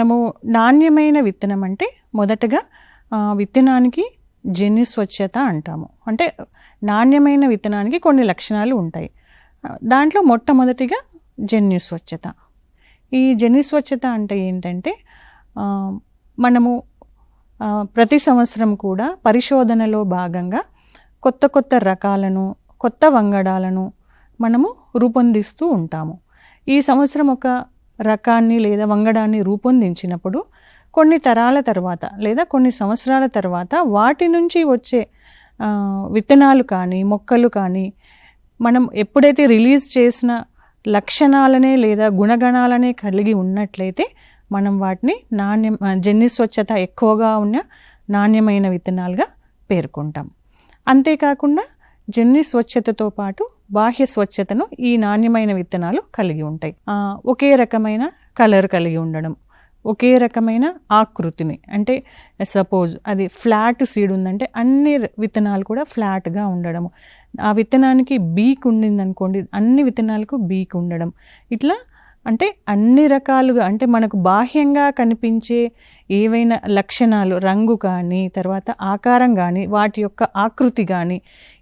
మనము నాణ్యమైన విత్తనం అంటే మొదటగా విత్తనానికి జన్యు స్వచ్ఛత అంటాము. అంటే నాణ్యమైన విత్తనానికి కొన్ని లక్షణాలు ఉంటాయి. దాంట్లో మొట్టమొదటిగా జన్యు స్వచ్ఛత. ఈ జన్యు స్వచ్ఛత అంటే ఏంటంటే మనము ప్రతి సంవత్సరం కూడా పరిశోధనలో భాగంగా కొత్త కొత్త రకాలను, కొత్త వంగడాలను మనము రూపొందిస్తూ ఉంటాము. ఈ సంవత్సరం ఒక రకాన్ని లేదా వంగడాన్ని రూపొందించినప్పుడు కొన్ని తరాల తర్వాత లేదా కొన్ని సంవత్సరాల తర్వాత వాటి నుంచి వచ్చే విత్తనాలు కానీ మొక్కలు కానీ మనం ఎప్పుడైతే రిలీజ్ చేసిన లక్షణాలనే లేదా గుణగణాలనే కలిగి ఉన్నట్లయితే మనం వాటిని జన్యు స్వచ్ఛత ఎక్కువగా ఉన్న నాణ్యమైన విత్తనాలుగా పేర్కొంటాం. అంతేకాకుండా జన్యు స్వచ్ఛతతో పాటు బాహ్య స్వచ్ఛతను ఈ నాణ్యమైన విత్తనాలు కలిగి ఉంటాయి. ఒకే రకమైన కలర్ కలిగి ఉండడం, ఒకే రకమైన ఆకృతిని, అంటే సపోజ్ అది ఫ్లాట్ సీడ్ ఉందంటే అన్ని విత్తనాలు కూడా ఫ్లాట్గా ఉండడము, ఆ విత్తనానికి బీక్ ఉండింది అనుకోండి అన్ని విత్తనాలకు బీక్ ఉండడం, ఇట్లా అంటే అన్ని రకాలుగా అంటే మనకు బాహ్యంగా కనిపించే ఏవైనా లక్షణాలు, రంగు కానీ తర్వాత ఆకారం కానీ వాటి యొక్క ఆకృతి కానీ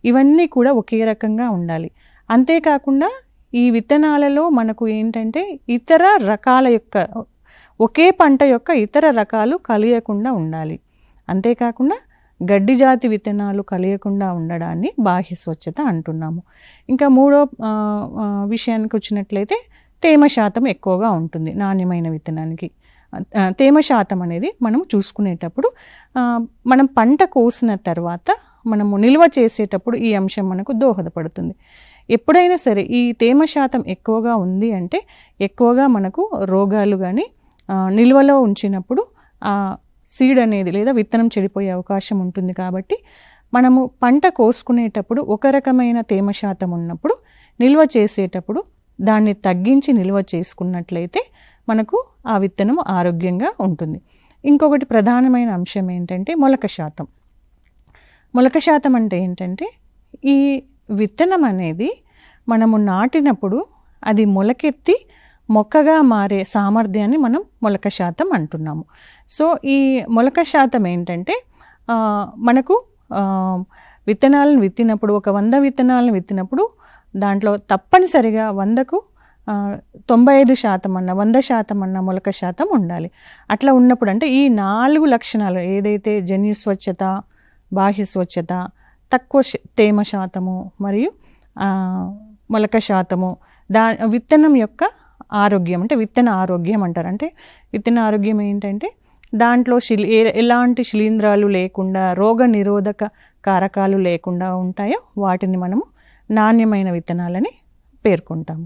ఇవన్నీ కూడా ఒకే రకంగా ఉండాలి. అంతేకాకుండా ఈ విత్తనాలలో మనకు ఏంటంటే ఇతర రకాల యొక్క ఒకే పంట యొక్క ఇతర రకాలు కలియకుండా ఉండాలి. అంతేకాకుండా గడ్డి జాతి విత్తనాలు కలియకుండా ఉండడాన్ని బాహ్య స్వచ్ఛత అంటున్నాము. ఇంకా మూడో విషయానికి వచ్చినట్లయితే తేమ శాతం ఎక్కువగా ఉంటుంది నాణ్యమైన విత్తనానికి. తేమ శాతం అనేది మనం చూసుకునేటప్పుడు మనం పంట కోసిన తర్వాత మనము నిల్వ చేసేటప్పుడు ఈ అంశం మనకు దోహదపడుతుంది. ఎప్పుడైనా సరే ఈ తేమ శాతం ఎక్కువగా ఉంది అంటే ఎక్కువగా మనకు రోగాలు కానీ నిల్వలో ఉంచినప్పుడు సీడ్ అనేది లేదా విత్తనం చెడిపోయే అవకాశం ఉంటుంది. కాబట్టి మనము పంట కోసుకునేటప్పుడు ఒక రకమైన తేమ శాతం ఉన్నప్పుడు నిల్వ చేసేటప్పుడు దాన్ని తగ్గించి నిల్వ చేసుకున్నట్లయితే మనకు ఆ విత్తనం ఆరోగ్యంగా ఉంటుంది. ఇంకొకటి ప్రధానమైన అంశం ఏంటంటే మొలక శాతం. మొలక శాతం అంటే ఏంటంటే ఈ విత్తనం అనేది మనము నాటినప్పుడు అది మొలకెత్తి మొక్కగా మారే సామర్థ్యాన్ని మనం మొలక శాతం అంటున్నాము. సో ఈ మొలక శాతం ఏంటంటే మనకు విత్తనాలను విత్తినప్పుడు ఒక 100 విత్తనాలను విత్తినప్పుడు దాంట్లో తప్పనిసరిగా 100కు 95% అన్న 100% అన్న మొలక శాతం ఉండాలి. అట్లా ఉన్నప్పుడు అంటే ఈ 4 లక్షణాలు ఏదైతే జన్యు స్వచ్ఛత, బాహ్య స్వచ్ఛత, తక్కువ తేమ శాతము మరియు మొలక శాతము, విత్తనం యొక్క ఆరోగ్యం అంటే విత్తన ఆరోగ్యం అంటారు. అంటే విత్తన ఆరోగ్యం ఏంటంటే దాంట్లో ఎలాంటి శిలీంధ్రాలు లేకుండా రోగ నిరోధక కారకాలు లేకుండా ఉంటాయో వాటిని మనము నాణ్యమైన విత్తనాలని పేర్కొంటాము.